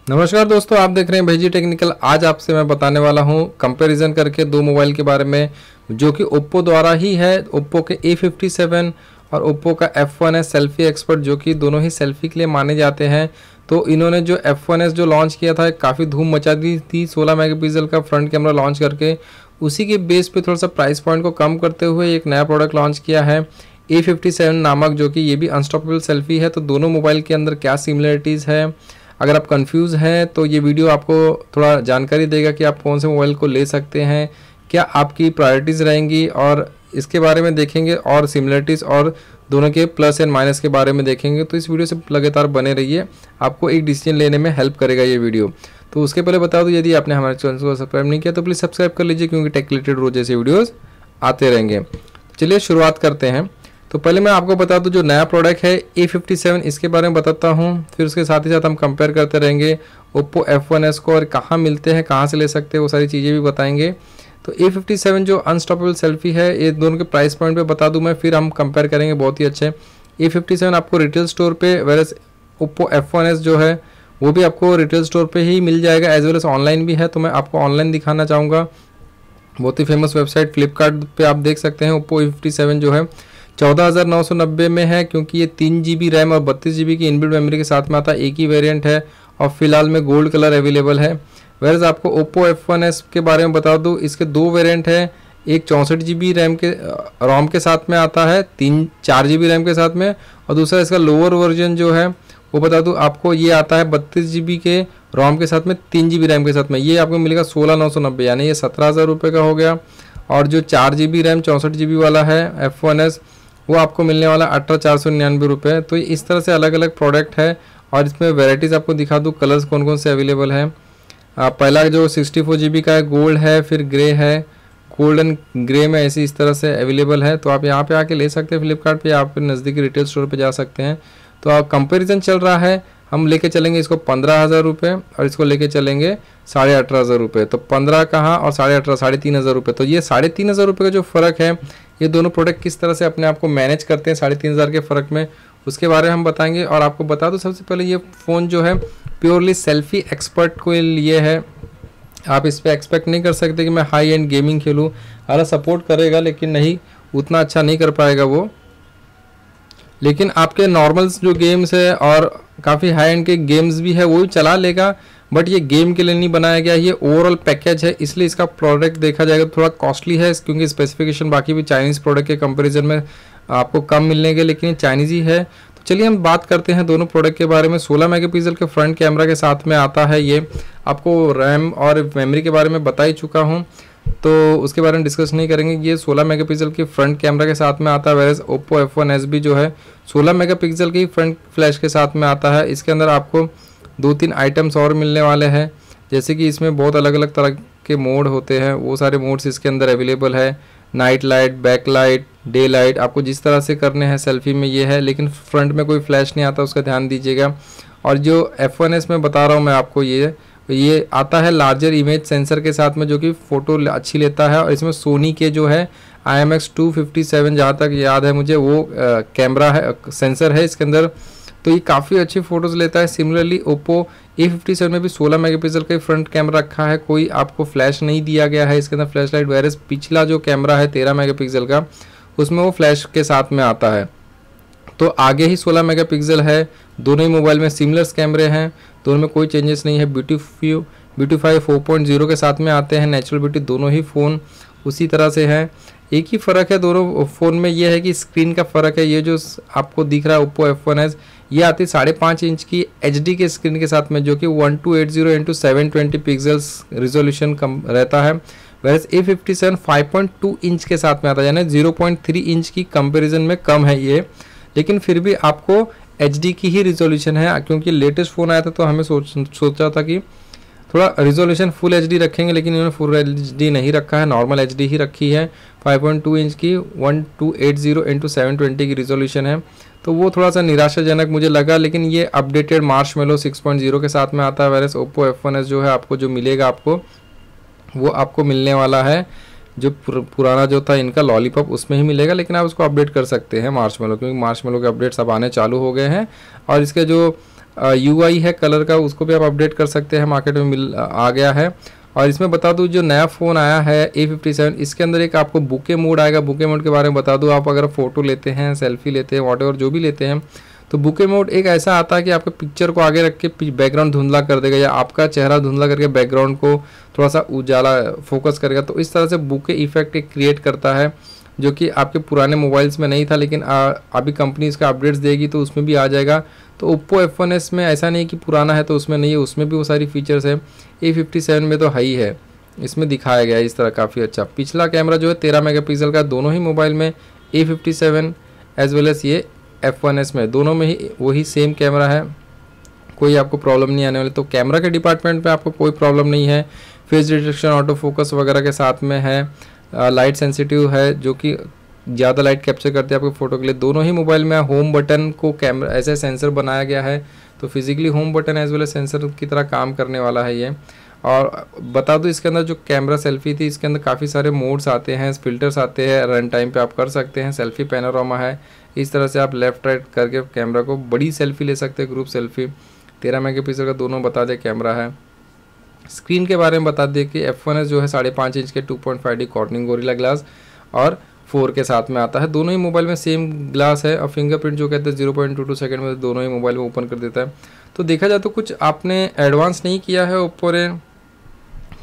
नमस्कार दोस्तों, आप देख रहे हैं भाईजी टेक्निकल। आज आपसे मैं बताने वाला हूं कंपैरिजन करके दो मोबाइल के बारे में जो कि ओप्पो द्वारा ही है। ओप्पो के A57 और ओप्पो का F1s सेल्फी एक्सपर्ट, जो कि दोनों ही सेल्फी के लिए माने जाते हैं। तो इन्होंने जो F1s जो लॉन्च किया था, काफ़ी धूम मचा दी थी 16 मेगापिक्सल का फ्रंट कैमरा लॉन्च करके। उसी के बेस पे थोड़ा सा प्राइस पॉइंट को कम करते हुए एक नया प्रोडक्ट लॉन्च किया है A57 नामक, जो कि ये भी अनस्टॉपेबल सेल्फी है। तो दोनों मोबाइल के अंदर क्या सिमिलरिटीज़ है, अगर आप कंफ्यूज हैं तो ये वीडियो आपको थोड़ा जानकारी देगा कि आप कौन से मोबाइल को ले सकते हैं, क्या आपकी प्रायोरिटीज़ रहेंगी, और इसके बारे में देखेंगे और सिमिलरिटीज़ और दोनों के प्लस एंड माइनस के बारे में देखेंगे। तो इस वीडियो से लगातार बने रहिए, आपको एक डिसीजन लेने में हेल्प करेगा ये वीडियो। तो उसके पहले बता दूं, यदि आपने हमारे चैनल को सब्सक्राइब नहीं किया तो प्लीज़ सब्सक्राइब कर लीजिए, क्योंकि टेक रिलेटेड रोज जैसे वीडियोज़ आते रहेंगे। चलिए शुरुआत करते हैं। तो पहले मैं आपको बता दूं, जो नया प्रोडक्ट है A57, इसके बारे में बताता हूं। फिर उसके साथ ही साथ हम कंपेयर करते रहेंगे ओप्पो F1s को, और कहां मिलते हैं, कहां से ले सकते हैं, वो सारी चीज़ें भी बताएंगे। तो A57 जो अनस्टॉपेबल सेल्फी है, ये दोनों के प्राइस पॉइंट पे बता दूं मैं, फिर हम कंपेयर करेंगे बहुत ही अच्छे। A57 आपको रिटेल स्टोर पे, वेरस ओप्पो F1s जो है वो भी आपको रिटेल स्टोर पे ही मिल जाएगा, एज वेल एज ऑनलाइन भी है। तो मैं आपको ऑनलाइन दिखाना चाहूँगा। बहुत ही फेमस वेबसाइट फ्लिपकार्ट पे आप देख सकते हैं। ओप्पो A57 जो है 14,990 में है, क्योंकि ये 3 GB रैम और 32 GB की इनबिल्ट मेमोरी के साथ में आता है। एक ही वेरिएंट है और फिलहाल में गोल्ड कलर अवेलेबल है। वेरस आपको ओप्पो F1s के बारे में बता दूं, इसके दो वेरिएंट है। एक 64 GB रैम के रोम के साथ में आता है, 4 GB रैम के साथ में, और दूसरा इसका लोअर वर्जन जो है वो बता दूं आपको, ये आता है 32 GB के रोम के साथ में, 3 GB रैम के साथ में। ये आपको मिलेगा 16,990, यानी ये 17,000 रुपये का हो गया। और जो 4 GB रैम 64 GB वाला है F1s, वो आपको मिलने वाला 18,499 रुपये। तो इस तरह से अलग अलग प्रोडक्ट है, और इसमें वेराइटीज़ आपको दिखा दूँ, कलर्स कौन कौन से अवेलेबल है। पहला जो 64 GB का है गोल्ड है, फिर ग्रे है, गोल्डन ग्रे में ऐसी इस तरह से अवेलेबल है। तो आप यहाँ पे आके ले सकते हैं फ्लिपकार्ट पे, आप नज़दीकी रिटेल स्टोर पे जा सकते हैं। तो आप कंपेरिजन चल रहा है, हम लेके चलेंगे इसको 15,000 रुपये, और इसको लेके चलेंगे 18,500 रुपये। तो 15 कहाँ और 18,500, 3,500 रुपये। तो ये 3,500 रुपये का जो फ़र्क है, ये दोनों प्रोडक्ट किस तरह से अपने आप को मैनेज करते हैं 3,500 के फ़र्क में, उसके बारे में हम बताएंगे। और आपको बता दूं, सबसे पहले ये फ़ोन जो है प्योरली सेल्फी एक्सपर्ट के लिए है। आप इस पर एक्सपेक्ट नहीं कर सकते कि मैं हाई एंड गेमिंग खेलूँ। हालांकि सपोर्ट करेगा, लेकिन नहीं, उतना अच्छा नहीं कर पाएगा वो। लेकिन आपके नॉर्मल्स जो गेम्स है और काफ़ी हाई एंड के गेम्स भी है, वो भी चला लेगा। बट ये गेम के लिए नहीं बनाया गया, ये ओवरऑल पैकेज है, इसलिए इसका प्रोडक्ट देखा जाएगा थोड़ा कॉस्टली है, क्योंकि स्पेसिफिकेशन बाकी भी चाइनीज़ प्रोडक्ट के कंपैरिजन में आपको कम मिलने के, लेकिन ये चाइनीज़ ही है। तो चलिए हम बात करते हैं दोनों प्रोडक्ट के बारे में। 16 मेगापिक्सल के फ्रंट कैमरा के साथ में आता है ये। आपको रैम और मेमोरी के बारे में बता ही चुका हूँ, तो उसके बारे में डिस्कस नहीं करेंगे। ये 16 मेगापिक्सल की फ्रंट कैमरा के साथ में आता है, वेरस ओप्पो F1s भी जो है 16 मेगापिक्सल की फ्रंट फ्लैश के साथ में आता है। इसके अंदर आपको 2-3 आइटम्स और मिलने वाले हैं, जैसे कि इसमें बहुत अलग अलग तरह के मोड होते हैं, वो सारे मोड्स इसके अंदर अवेलेबल है। Night light, back light, day light, आपको जिस तरह से करने हैं सेल्फी में ये है, लेकिन फ्रंट में कोई फ्लैश नहीं आता, उसका ध्यान दीजिएगा। और जो F1s में बता रहा हूँ मैं आपको, ये आता है लार्जर इमेज सेंसर के साथ में, जो कि फ़ोटो अच्छी लेता है। और इसमें सोनी के जो है IMX257, जहाँ तक याद है मुझे, वो कैमरा है, सेंसर है इसके अंदर। तो ये काफ़ी अच्छी फ़ोटोज़ लेता है। सिमिलरली ओप्पो A57 में भी 16 मेगापिक्सल का फ्रंट कैमरा रखा है, कोई आपको फ्लैश नहीं दिया गया है इसके अंदर फ्लैश लाइट। वेरस पिछला जो कैमरा है 13 मेगापिक्सल का, उसमें वो फ्लैश के साथ में आता है। तो आगे ही 16 मेगापिक्सल है। दोनों ही मोबाइल में सिमिलर्स कैमरे हैं, दोनों में कोई चेंजेस नहीं है। ब्यूटीफाई 4.0 के साथ में आते हैं। नेचुरल ब्यूटी दोनों ही फ़ोन उसी तरह से है। एक ही फ़र्क है दोनों फ़ोन में, ये है कि स्क्रीन का फ़र्क है। ये जो आपको दिख रहा है ओप्पो F1s, ये आती है 5.5 इंच की HD के स्क्रीन के साथ में, जो कि 1280x720 पिक्सल्स रिजोल्यूशन कम रहता है। वैसे A57 5.2 इंच के साथ में आता है, यानी 0.3 इंच की कंपेरिजन में कम है ये, लेकिन फिर भी आपको HD की ही रिजोल्यूशन है। क्योंकि लेटेस्ट फ़ोन आया था तो हमें सोचा था कि थोड़ा रिजोल्यूशन फुल HD रखेंगे, लेकिन इन्होंने फुल HD नहीं रखा है, नॉर्मल HD ही रखी है। 5.2 इंच की 1280x720 की रिजोल्यूशन है, तो वो थोड़ा सा निराशाजनक मुझे लगा। लेकिन ये अपडेटेड मार्शमेलो 6.0 के साथ में आता है। वेरस ओप्पो F1s जो है आपको जो मिलेगा, वो आपको मिलने वाला है जो पुराना जो था इनका लॉलीपॉप, उसमें ही मिलेगा, लेकिन आप उसको अपडेट कर सकते हैं मार्शमेलो, क्योंकि मार्शमेलो के अपडेट्स अब आने चालू हो गए हैं। और इसके जो UI है कलर का, उसको भी आप अपडेट कर सकते हैं, मार्केट में मिल आ गया है। और इसमें बता दूं जो नया फ़ोन आया है A57, इसके अंदर एक आपको बुके मोड आएगा। बुके मोड के बारे में बता दूं, आप अगर फ़ोटो लेते हैं, सेल्फी लेते हैं, वॉटेवर जो भी लेते हैं, तो बुके मोड एक ऐसा आता है कि आपके पिक्चर को आगे रख के बैकग्राउंड धुंधला कर देगा, या आपका चेहरा धुंधला करके बैकग्राउंड को थोड़ा सा उजाला फोकस करेगा। तो इस तरह से बुके इफेक्ट एक क्रिएट करता है, जो कि आपके पुराने मोबाइल्स में नहीं था, लेकिन अभी कंपनी इसका अपडेट्स देगी तो उसमें भी आ जाएगा। तो Oppo F1s में ऐसा नहीं कि पुराना है तो उसमें नहीं है, उसमें भी वो सारी फीचर्स है। A57 में तो है ही है, इसमें दिखाया गया है इस तरह, काफ़ी अच्छा। पिछला कैमरा जो है 13 मेगापिक्सल का, दोनों ही मोबाइल में A57 एज वेल एस ये F1s में, दोनों में ही वही सेम कैमरा है, कोई आपको प्रॉब्लम नहीं आने वाली। तो कैमरा के डिपार्टमेंट में आपको कोई प्रॉब्लम नहीं है। फेस डिटेक्शन, ऑटो फोकस वगैरह के साथ में है। लाइट सेंसिटिव है, जो कि ज़्यादा लाइट कैप्चर करते हैं आपके फ़ोटो के लिए। दोनों ही मोबाइल में होम बटन को कैमरा ऐसे सेंसर बनाया गया है, तो physically home button as well as sensor की तरह काम करने वाला है ये। और बता दूं इसके अंदर जो कैमरा सेल्फी थी, इसके अंदर काफ़ी सारे मोड्स आते हैं, फिल्टर्स आते हैं, रन टाइम पे आप कर सकते हैं। सेल्फी पैनोरामा है, इस तरह से आप लेफ्ट राइट करके कैमरा को बड़ी सेल्फी ले सकते हैं, ग्रुप सेल्फी। 13 मेगापिक्सल का दोनों बता दें कैमरा है। स्क्रीन के बारे में बता दें कि F1s जो है 5.5 इंच के 2.5D कॉर्निंग गोरिल्ला ग्लास और 4 के साथ में आता है। दोनों ही मोबाइल में सेम ग्लास है, और फिंगरप्रिंट जो कहते हैं 0.22 सेकंड में दोनों ही मोबाइल में ओपन कर देता है। तो देखा जाए तो कुछ आपने एडवांस नहीं किया है ओप्पो ने,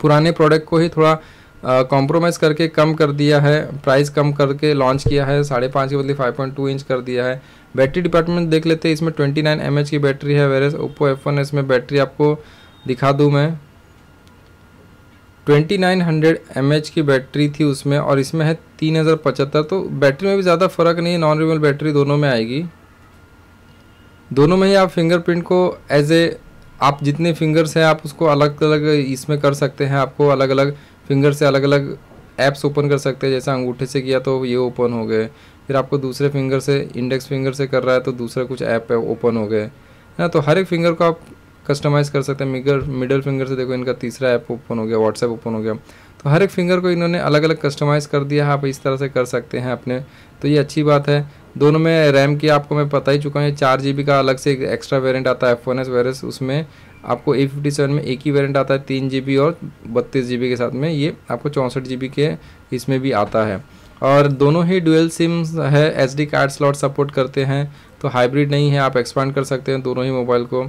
पुराने प्रोडक्ट को ही थोड़ा कॉम्प्रोमाइज़ करके कम कर दिया है, प्राइस कम करके लॉन्च किया है। 5.5 के बदले 5.2 इंच कर दिया है। बैटरी डिपार्टमेंट देख लेते हैं, इसमें 29 mAh की बैटरी है, वेरेस ओप्पो F1s में बैटरी आपको दिखा दूँ मैं, 2900 mAh की बैटरी थी उसमें, और इसमें है 3075। तो बैटरी में भी ज़्यादा फ़र्क नहीं है, नॉन रिमूवेबल बैटरी दोनों में आएगी। दोनों में ही आप फिंगरप्रिंट को एज ए, आप जितने फिंगर्स हैं आप उसको अलग अलग इसमें कर सकते हैं। आपको अलग अलग फिंगर से अलग अलग ऐप्स ओपन कर सकते हैं। जैसे अंगूठे से किया तो ये ओपन हो गए, फिर आपको दूसरे फिंगर से, इंडेक्स फिंगर से कर रहा है तो दूसरा कुछ ऐप है ओपन हो गए, है ना। तो हर एक फिंगर को आप कस्टमाइज़ कर सकते हैं। मिडल फिंगर से देखो इनका तीसरा ऐप ओपन हो गया, व्हाट्सएप ओपन हो गया। तो हर एक फिंगर को इन्होंने अलग अलग कस्टमाइज़ कर दिया है, आप इस तरह से कर सकते हैं अपने। तो ये अच्छी बात है। दोनों में रैम की आपको मैं बता ही चुका हूँ, 4 GB का अलग से एक एक्स्ट्रा वेरिएंट आता है F1s, वेरेस उसमें आपको A57 में एक ही वेरिएंट आता है 3 GB और 32 GB के साथ में, ये आपको 64 GB के इसमें भी आता है। और दोनों ही डुअल सिम्स है, SD कार्ड स्लॉट सपोर्ट करते हैं, तो हाइब्रिड नहीं है, आप एक्सपांड कर सकते हैं दोनों ही मोबाइल को,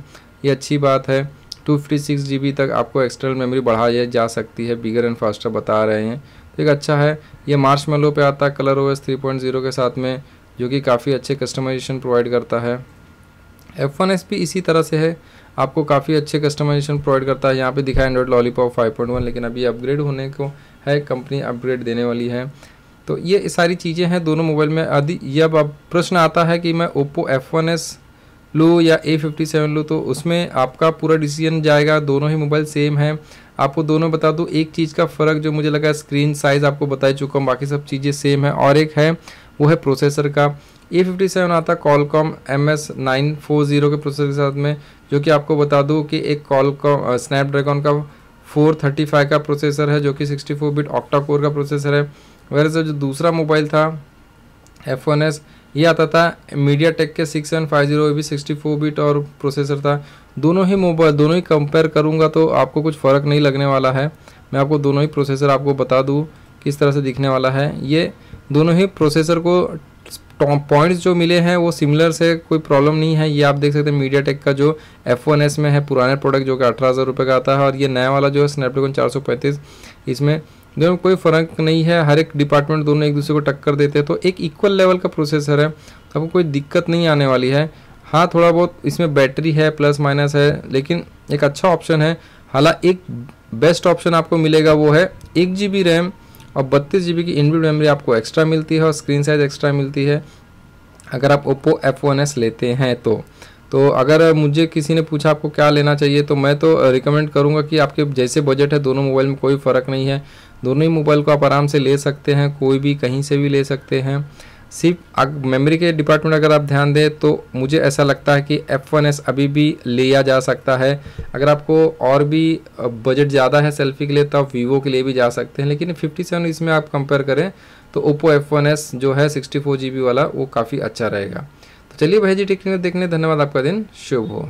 ये अच्छी बात है। 256 GB तक आपको एक्सटर्नल मेमोरी बढ़ाई जा सकती है, बिगर एंड फास्टर बता रहे हैं, तो एक अच्छा है। ये मार्शमैलो पे आता है कलर OS 3.0 के साथ में, जो कि काफ़ी अच्छे कस्टमाइजेशन प्रोवाइड करता है। F1s भी इसी तरह से है, आपको काफ़ी अच्छे कस्टमाइजेशन प्रोवाइड करता है। यहाँ पे दिखा एंड्रॉइड लॉलीपॉप 5.1, लेकिन अभी अपग्रेड होने को है, कंपनी अपग्रेड देने वाली है। तो ये सारी चीज़ें हैं दोनों मोबाइल में। आदि ये अब प्रश्न आता है कि मैं Oppo F1s लूँ या A57 लूँ, तो उसमें आपका पूरा डिसीजन जाएगा। दोनों ही मोबाइल सेम है। आपको दोनों बता दूँ, एक चीज़ का फ़र्क जो मुझे लगा, स्क्रीन साइज़ आपको बता चुका हूँ, बाकी सब चीज़ें सेम है। और एक है वो है प्रोसेसर का। A57 आता Qualcomm MS940 के प्रोसेसर के साथ में, जो कि आपको बता दूँ कि एक Qualcomm स्नैपड्रैगन का 435 का प्रोसेसर है, जो कि 64 बिट ऑक्टा कोर का प्रोसेसर है। वैसे जो दूसरा मोबाइल था F1s, ये आता था मीडियाटेक के 6750, ये भी 64 बिट और प्रोसेसर था। दोनों ही मोबाइल, दोनों ही कंपेयर करूंगा तो आपको कुछ फ़र्क नहीं लगने वाला है। मैं आपको दोनों ही प्रोसेसर आपको बता दूं किस तरह से दिखने वाला है। ये दोनों ही प्रोसेसर को पॉइंट्स जो मिले हैं वो सिमिलर से, कोई प्रॉब्लम नहीं है। ये आप देख सकते हैं मीडियाटेक का जो F1s में है पुराने प्रोडक्ट, जो कि 18,000 रुपये का आता है, और ये नया वाला जो है स्नैपड्रैगन 435, इसमें दोनों कोई फ़र्क नहीं है। हर एक डिपार्टमेंट दोनों एक दूसरे को टक्कर देते हैं, तो एक इक्वल लेवल का प्रोसेसर है, तो आपको कोई दिक्कत नहीं आने वाली है। हाँ, थोड़ा बहुत इसमें बैटरी है, प्लस माइनस है, लेकिन एक अच्छा ऑप्शन है। हालांकि एक बेस्ट ऑप्शन आपको मिलेगा वो है 1 GB रैम और 32 GB की इनबिल्ट मेमोरी आपको एक्स्ट्रा मिलती है, और स्क्रीन साइज एक्स्ट्रा मिलती है अगर आप Oppo F1s लेते हैं तो अगर मुझे किसी ने पूछा आपको क्या लेना चाहिए, तो मैं तो रिकमेंड करूंगा कि आपके जैसे बजट है, दोनों मोबाइल में कोई फ़र्क नहीं है। दोनों ही मोबाइल को आप आराम से ले सकते हैं, कोई भी कहीं से भी ले सकते हैं। सिर्फ मेमोरी के डिपार्टमेंट अगर आप ध्यान दें तो मुझे ऐसा लगता है कि F1s अभी भी लिया जा सकता है। अगर आपको और भी बजट ज़्यादा है सेल्फी के लिए, तो आप वीवो के लिए भी जा सकते हैं, लेकिन 57 इसमें आप कंपेयर करें तो Oppo F1s जो है 64 GB वाला, वो काफ़ी अच्छा रहेगा। तो चलिए भाई जी, टेक्निकल देखने, धन्यवाद, आपका दिन शुभ हो।